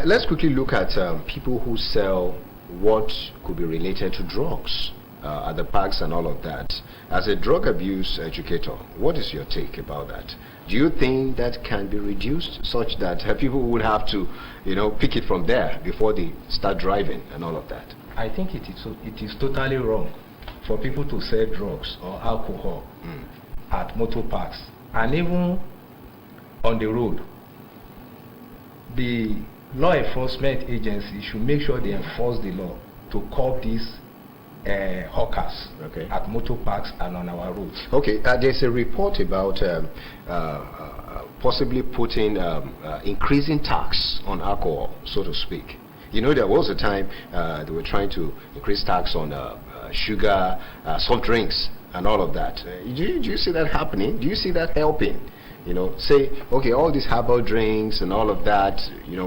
let's quickly look at people who sell what could be related to drugs at the parks and all of that. As a drug abuse educator, what is your take about that? Do you think that can be reduced such that people would have to, pick it from there before they start driving and all of that? I think it is totally wrong for people to sell drugs or alcohol at motor parks and even on the road. The law enforcement agency should make sure they enforce the law to curb these hawkers at motor parks and on our roads. Okay, there's a report about possibly putting increasing tax on alcohol, so to speak. There was a time they were trying to increase tax on sugar, soft drinks, and all of that. Do you see that happening? Do you see that helping? Say, okay, all these herbal drinks and all of that,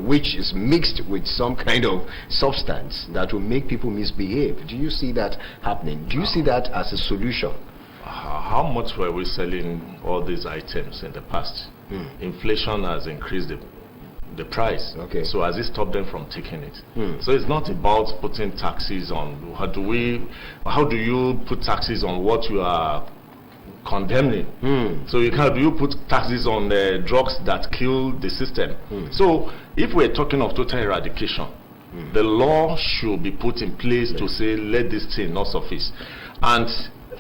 which is mixed with some kind of substance that will make people misbehave. Do you see that happening? Do you see that as a solution? How much were we selling all these items in the past? Inflation has increased the price. Okay. So has it stopped them from taking it? So it's not about putting taxes on. How do you put taxes on what you are condemning? So do you put taxes on the drugs that kill the system? So if we're talking of total eradication, the law should be put in place to say let this thing not surface. And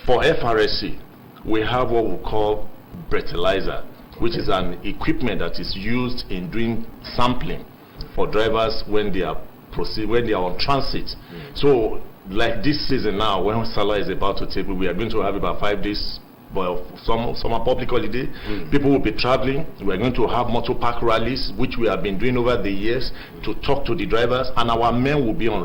for FRSC, we have what we call breathalyzer, which is an equipment that is used in doing sampling for drivers when they are on transit. So like this season now, when Salah is about to take, we are going to have about 5 days. Well, some are public holiday. People will be traveling. We are going to have motor park rallies, which we have been doing over the years to talk to the drivers, and our men will be on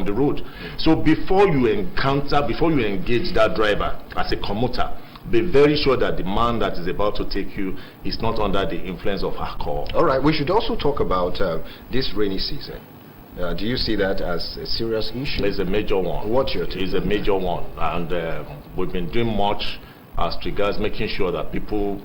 the road. So before you engage that driver as a commuter, be very sure that the man that is about to take you is not under the influence of alcohol. All right, we should also talk about this rainy season. Do you see that as a serious issue? It's a major one. What's your take? It's a major one, and we've been doing much as regards making sure that people,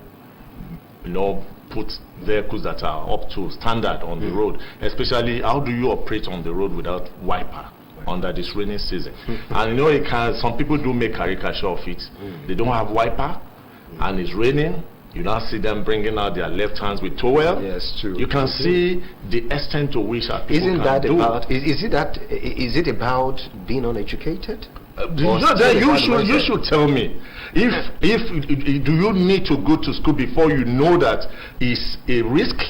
put vehicles that are up to standard on the road. Especially, how do you operate on the road without wiper under this rainy season? And some people do make caricature of it. They don't have wiper, and it's raining. You now see them bringing out their left hands with towel. Yes, true. You can see the extent to which people Is it about being uneducated? You should tell me. If do you need to go to school before you know that it's a risk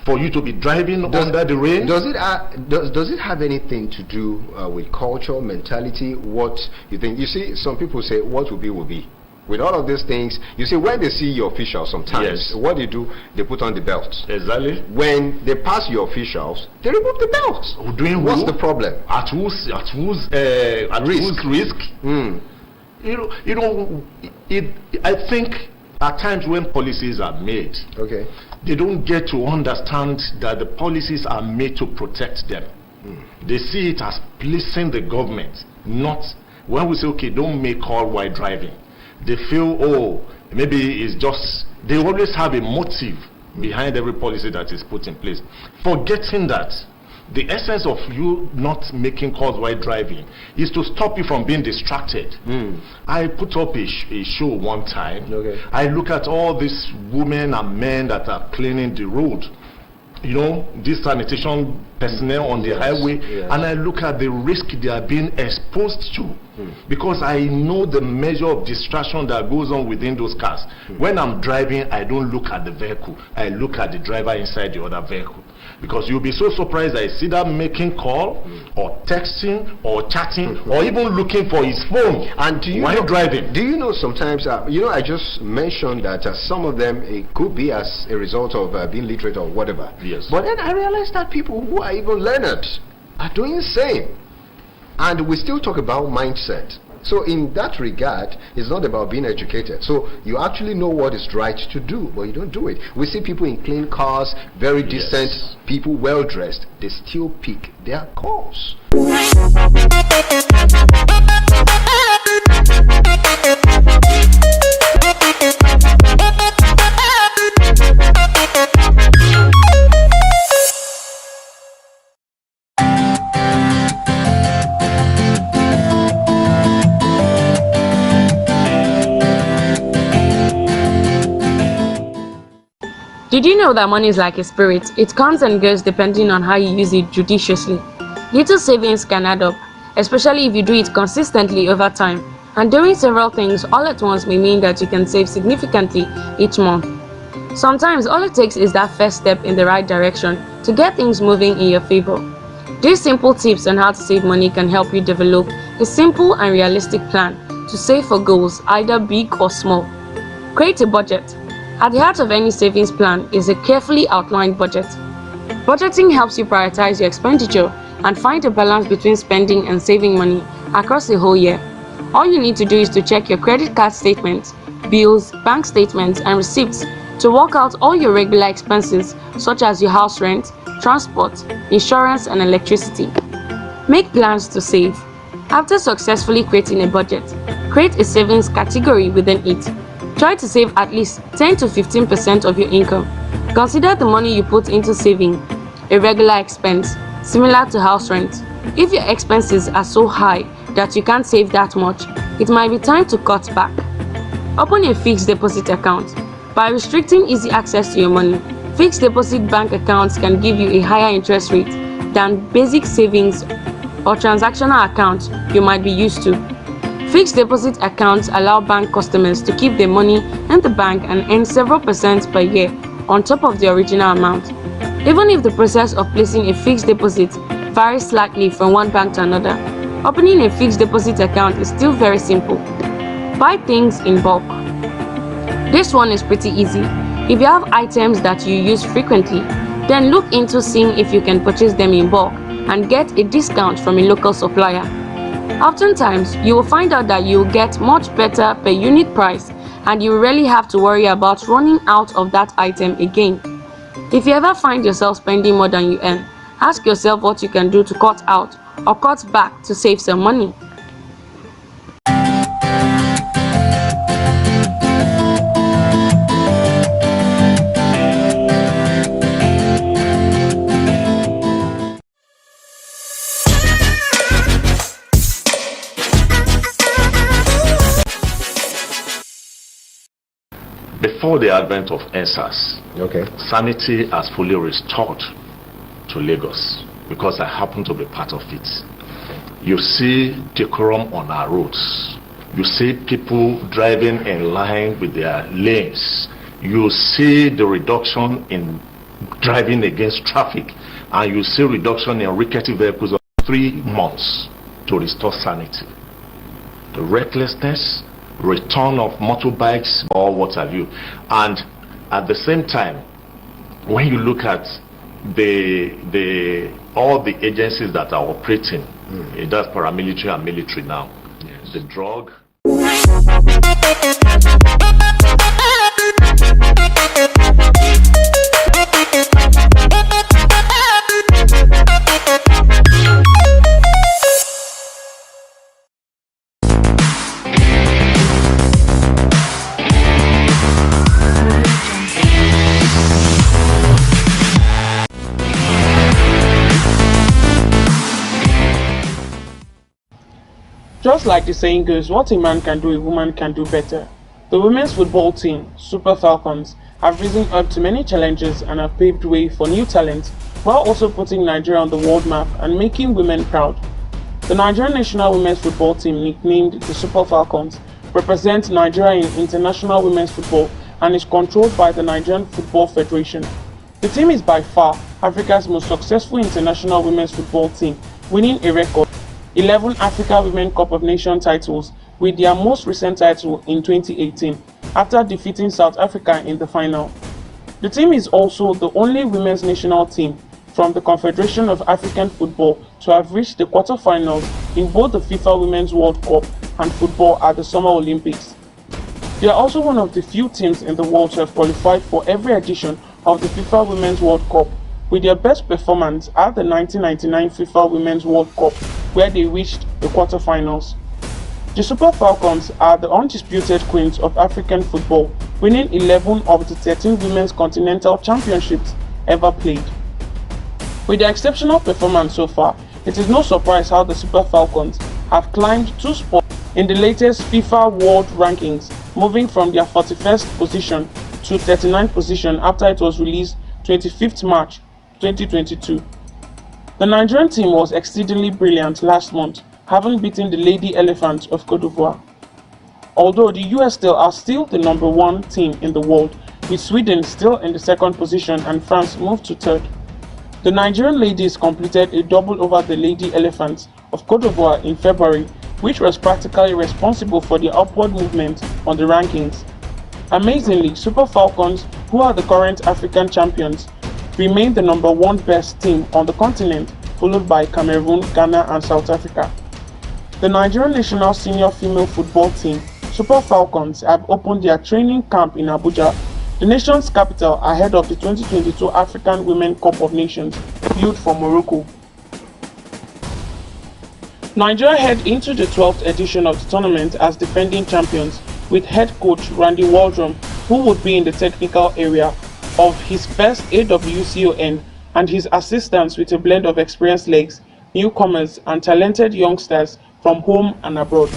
for you to be driving under the rain? Does it have anything to do with culture, mentality? What you think? You see, some people say what will be will be. With all of these things, you see, when they see your officials sometimes, what they do, they put on the belt. Exactly. When they pass your officials, they remove the belt. What's the problem? At whose risk? I think at times when policies are made, they don't get to understand that the policies are made to protect them. They see it as placing the government, not when we say, okay, don't make all while driving. They feel, maybe it's just, they always have a motive behind every policy that is put in place. Forgetting that the essence of you not making calls while driving is to stop you from being distracted. I put up a show one time. I look at all these women and men that are cleaning the road. This sanitation personnel on the highway, and I look at the risk they are being exposed to, because I know the measure of distraction that goes on within those cars. When I'm driving, I don't look at the vehicle, I look at the driver inside the other vehicle, because you'll be so surprised that I see that making call or texting or chatting or even looking for his phone while driving. Do you know sometimes, I just mentioned that some of them, it could be as a result of being literate or whatever. Yes. But then I realized that people who are even learned are doing the same. And we still talk about mindset. So in that regard, it's not about being educated. So you actually know what is right to do, but you don't do it. We see people in clean cars, very decent people, well dressed. They still pick their calls. Did you know that money is like a spirit? It comes and goes depending on how you use it judiciously. Little savings can add up, especially if you do it consistently over time. And doing several things all at once may mean that you can save significantly each month. Sometimes all it takes is that first step in the right direction to get things moving in your favor. These simple tips on how to save money can help you develop a simple and realistic plan to save for goals, either big or small. Create a budget. At the heart of any savings plan is a carefully outlined budget. Budgeting helps you prioritize your expenditure and find a balance between spending and saving money across the whole year. All you need to do is to check your credit card statements, bills, bank statements, and receipts to work out all your regular expenses such as your house rent, transport, insurance, and electricity. Make plans to save. After successfully creating a budget, create a savings category within it. Try to save at least 10 to 15% of your income. Consider the money you put into saving a regular expense, similar to house rent. If your expenses are so high that you can't save that much, it might be time to cut back. Open a fixed deposit account. By restricting easy access to your money, fixed deposit bank accounts can give you a higher interest rate than basic savings or transactional accounts you might be used to. Fixed deposit accounts allow bank customers to keep their money in the bank and earn several percent per year on top of the original amount. Even if the process of placing a fixed deposit varies slightly from one bank to another, opening a fixed deposit account is still very simple. Buy things in bulk. This one is pretty easy. If you have items that you use frequently, then look into seeing if you can purchase them in bulk and get a discount from a local supplier. Oftentimes, you will find out that you will get much better per unit price and you will rarely have to worry about running out of that item again. If you ever find yourself spending more than you earn, ask yourself what you can do to cut out or cut back to save some money. Before the advent of EndSARS, Okay. sanity has fully restored to Lagos because I happen to be part of it. You see decorum on our roads. You see people driving in line with their lanes. You see the reduction in driving against traffic, and you see reduction in rickety vehicles of 3 months to restore sanity. The recklessness, return of motorbikes or what have you. And at the same time, when you look at all the agencies that are operating, that's paramilitary and military now, the drug. Just like the saying goes, what a man can do, a woman can do better. The women's football team, Super Falcons, have risen up to many challenges and have paved way for new talent, while also putting Nigeria on the world map and making women proud. The Nigerian national women's football team, nicknamed the Super Falcons, represents Nigeria in international women's football and is controlled by the Nigerian Football Federation. The team is by far Africa's most successful international women's football team, winning a record 11 Africa Women Cup of Nations titles, with their most recent title in 2018, after defeating South Africa in the final. The team is also the only women's national team from the Confederation of African Football to have reached the quarterfinals in both the FIFA Women's World Cup and football at the Summer Olympics. They are also one of the few teams in the world to have qualified for every edition of the FIFA Women's World Cup, with their best performance at the 1999 FIFA Women's World Cup, where they reached the quarterfinals. The Super Falcons are the undisputed queens of African football, winning 11 of the 13 Women's Continental Championships ever played. With their exceptional performance so far, it is no surprise how the Super Falcons have climbed 2 spots in the latest FIFA World Rankings, moving from their 41st position to 39th position after it was released 25th March 2022. The Nigerian team was exceedingly brilliant last month, having beaten the Lady Elephants of Cote d'Ivoire. Although the US are still the number 1 team in the world, with Sweden still in the 2nd position and France moved to 3rd. The Nigerian ladies completed a double over the Lady Elephants of Cote d'Ivoire in February, which was practically responsible for the upward movement on the rankings. Amazingly, Super Falcons, who are the current African champions, remain the number 1 best team on the continent, followed by Cameroon, Ghana and South Africa. The Nigerian national senior female football team, Super Falcons, have opened their training camp in Abuja, the nation's capital, ahead of the 2022 African Women Cup of Nations, held for Morocco. Nigeria head into the 12th edition of the tournament as defending champions, with head coach Randy Waldrum, who would be in the technical area of his first AWCON, and his assistants with a blend of experienced legs, newcomers and talented youngsters from home and abroad.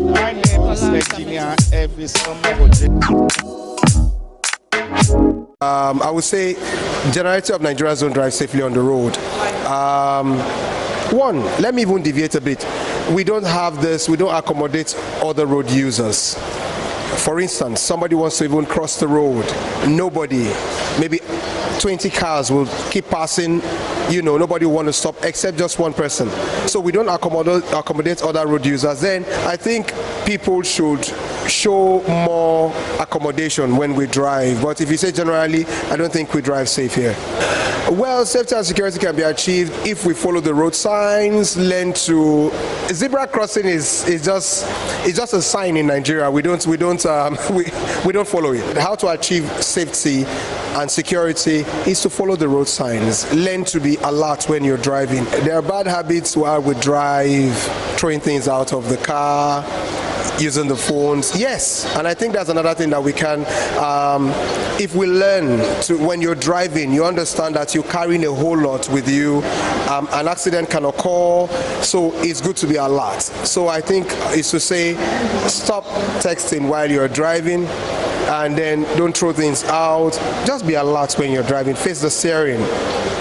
My name is Engineer Elvis I would say generality of Nigerians don't drive safely on the road. One, let me even deviate a bit. We don't have this, we don't accommodate other road users. For instance, somebody wants to even cross the road. Nobody, maybe 20 cars will keep passing, nobody will want to stop except just one person. So we don't accommodate other road users. Then I think people should show more accommodation when we drive. But if you say generally, I don't think we drive safe here. Well, safety and security can be achieved if we follow the road signs, learn to. Zebra crossing is just a sign in Nigeria. We don't follow it. How to achieve safety and security is to follow the road signs. Learn to be alert when you're driving. There are bad habits while we drive, throwing things out of the car, using the phones. Yes, and I think that's another thing that we can, if we learn to, when you're driving, you understand that you're carrying a whole lot with you. An accident can occur, so it's good to be alert. So I think it's to say, stop texting while you're driving, and then don't throw things out. Just be alert when you're driving. Face the steering.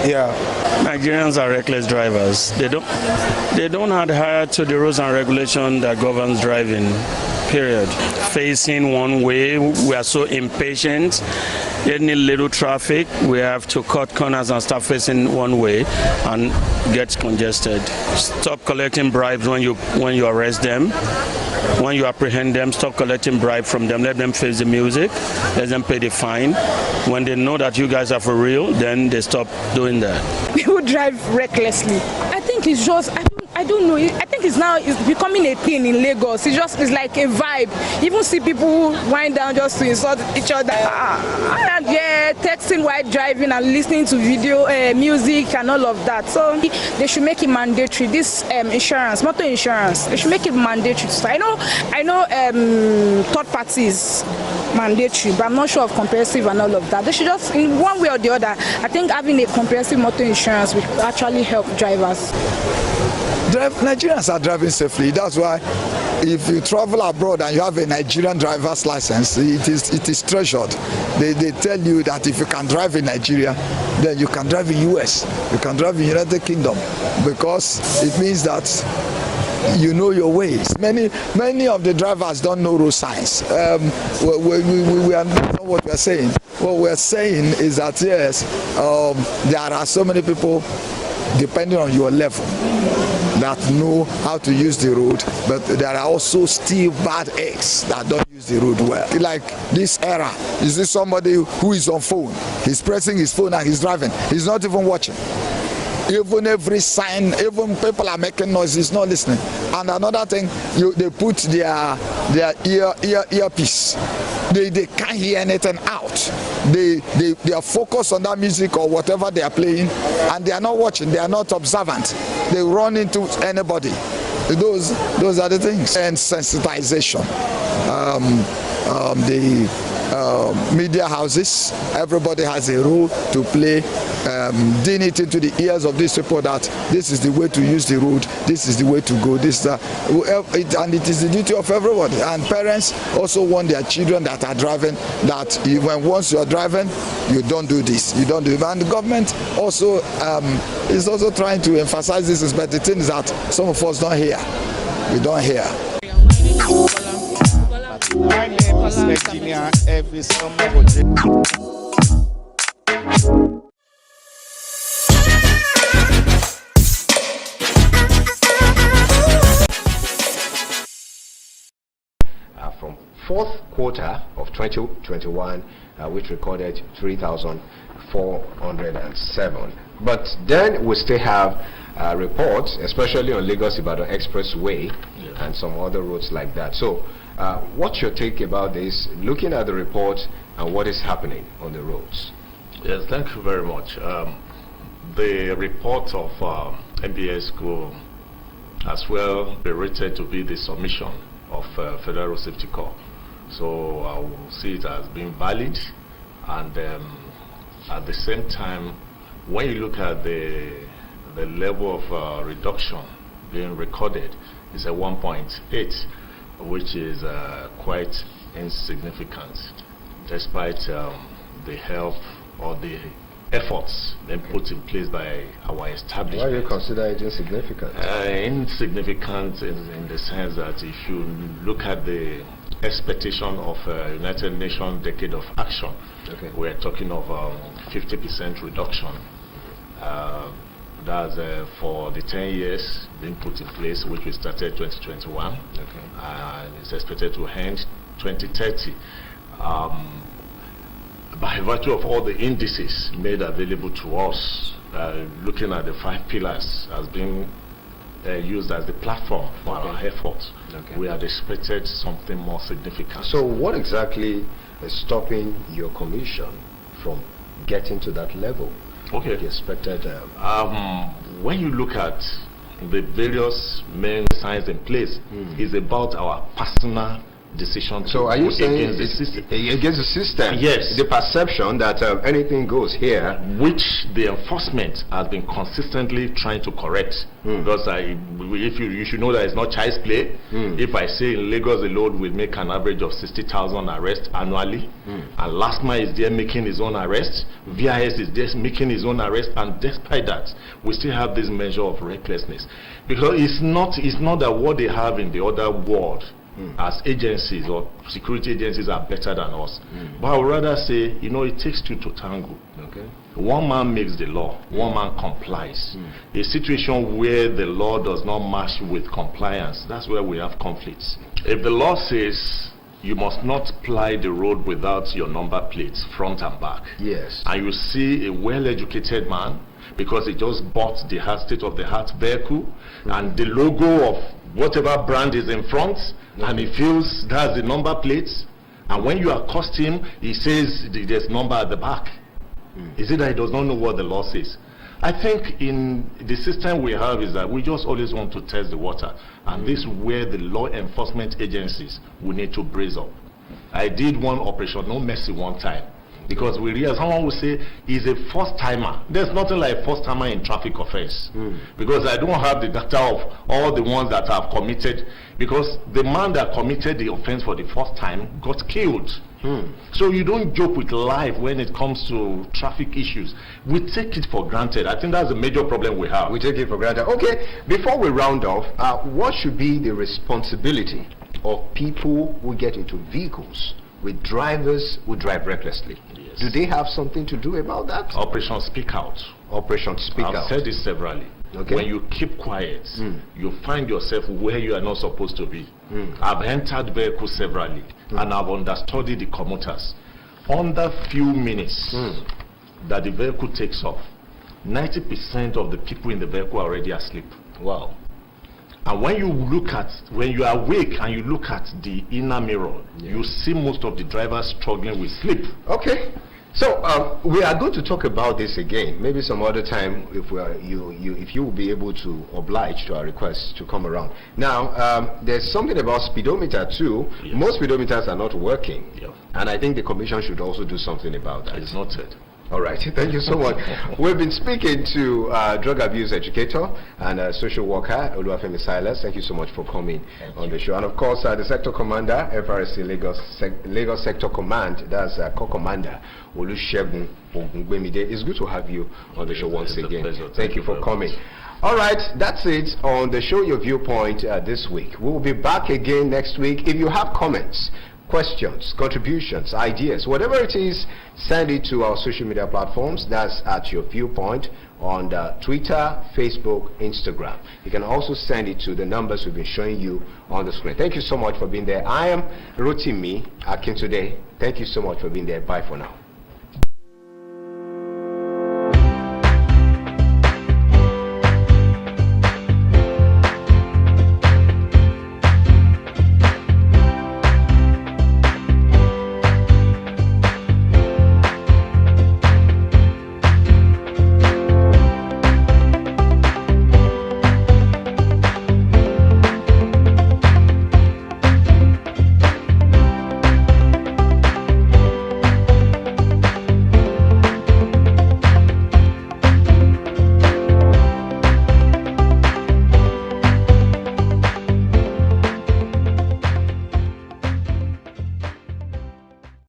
Yeah. Nigerians are reckless drivers. They don't adhere to the rules and regulations that governs driving. Period. Facing one way, we are so impatient. Any little traffic, we have to cut corners and start facing one way and get congested. Stop collecting bribes when you arrest them. When you apprehend them, stop collecting bribes from them. Let them face the music. Let them pay the fine. When they know that you guys are for real, then they stop doing that. People drive recklessly. I think it's just, I don't know. I think it's becoming a thing in Lagos. It's like a vibe. You even see people wind down just to insult each other. And yeah, texting while driving and listening to video, music and all of that. So they should make it mandatory. This insurance, motor insurance, they should make it mandatory. So I know third parties mandatory, but I'm not sure of comprehensive and all of that. They should just, in one way or the other, I think having a comprehensive motor insurance will actually help drivers. Nigerians are driving safely. That's why if you travel abroad and you have a Nigerian driver's license, it is treasured. They tell you that if you can drive in Nigeria, then you can drive in US, you can drive in United Kingdom, because it means that you know your ways. Many of the drivers don't know road signs. We are not what we are saying. What we are saying is that yes, there are so many people, depending on your level, that know how to use the road, but there are also still bad eggs that don't use the road well. Like this era, you see somebody who is on phone, he's pressing his phone and he's driving, he's not even watching. Even every sign, even people are making noises, not listening. And another thing, they put their earpiece. They can't hear anything out. They are focused on that music or whatever they are playing, and they are not watching. They are not observant. They run into anybody. Those are the things. And sensitization. The media houses, everybody has a role to play, din it into the ears of these people that this is the way to use the road, this is the way to go, and it is the duty of everybody. And parents also want their children that are driving that once you are driving, you don't do this, you don't do it. And the government also is also trying to emphasize this, but the thing is that some of us don't hear. We don't hear. Every summer from fourth quarter of 2021, which recorded 3,407. But then we still have reports, especially on Lagos-Ibadan Expressway and some other roads like that. So what's your take about this, looking at the report and what is happening on the roads? Yes, thank you very much. The report of MBS could as well be rated to be the submission of Federal Safety Corps. So I will see it as being valid, and at the same time, when you look at the level of reduction being recorded, it's a 1.8, which is quite insignificant, despite the help or the efforts being put in place by our establishment. Why do you consider it insignificant? Insignificant in the sense that if you look at the expectation of United Nations Decade of Action, we're talking of 50% reduction. That's for the 10 years being put in place, which we started 2021, and it's expected to end 2030. By virtue of all the indices made available to us, looking at the 5 pillars as being used as the platform for our efforts, we had expected something more significant. So what exactly is stopping your commission from getting to that level? Okay. The expected. When you look at the various main signs in place, it's about our personal decision. So are you saying against the system? Against the system? Yes. The perception that anything goes here, which the enforcement has been consistently trying to correct. Because you should know that it's not child's play. If I say in Lagos alone we make an average of 60,000 arrests annually, and LASTMA is there making his own arrest, VIS is there making his own arrest, and despite that, we still have this measure of recklessness. Because it's not that what they have in the other world as agencies or security agencies are better than us. But I would rather say, it takes two to tango. One man makes the law, one man complies. A situation where the law does not match with compliance, that's where we have conflicts. If the law says you must not ply the road without your number plates, front and back, and you see a well-educated man, because he just bought the state-of-the-art vehicle, and the logo of whatever brand is in front, and he feels that's the number plates, and when you accost him, he says there's number at the back. Is it that he does not know what the law says? I think in the system we have is that we just always want to test the water, and this is where the law enforcement agencies will need to brace up. I did one operation, No Mercy, one time, because we realized someone will say he's a first timer. There's nothing like first timer in traffic offense, because I don't have the data of all the ones that have committed, because the man that committed the offense for the first time got killed. So you don't joke with life when it comes to traffic issues. We take it for granted. I think that's a major problem we have. We take it for granted. Okay, before we round off, what should be the responsibility of people who get into vehicles with drivers who drive recklessly? Do they have something to do about that? Operation Speak Out. Operation Speak Out. I've said this severally. When you keep quiet, you find yourself where you are not supposed to be. I've entered vehicles severally, and I've understudied the commuters. Under few minutes that the vehicle takes off, 90% of the people in the vehicle are already asleep. Wow. And when you are awake and you look at the inner mirror, you see most of the drivers struggling with sleep. Okay. So we are going to talk about this again, maybe some other time if you will be able to oblige to our request to come around. Now, there's something about speedometer too. Yes. Most speedometers are not working, Yeah. and I think the commission should also do something about that. It's noted. All right, thank you so much. We've been speaking to drug abuse educator and social worker, Oluwafemi Silas. Thank you so much for coming on the show. And of course, the sector commander, FRSC Lagos Sector Command, that's co-commander, Olusegun Ogungbemide. It's good to have you on the show once again. Thank you for coming. All right, that's it on the Show Your Viewpoint this week. We will be back again next week. If you have comments, questions, contributions, ideas, whatever it is, send it to our social media platforms. That's at Your Viewpoint on Twitter, Facebook, Instagram. You can also send it to the numbers we've been showing you on the screen. Thank you so much for being there. I am Rotimi Akintunde. Thank you so much for being there. Bye for now.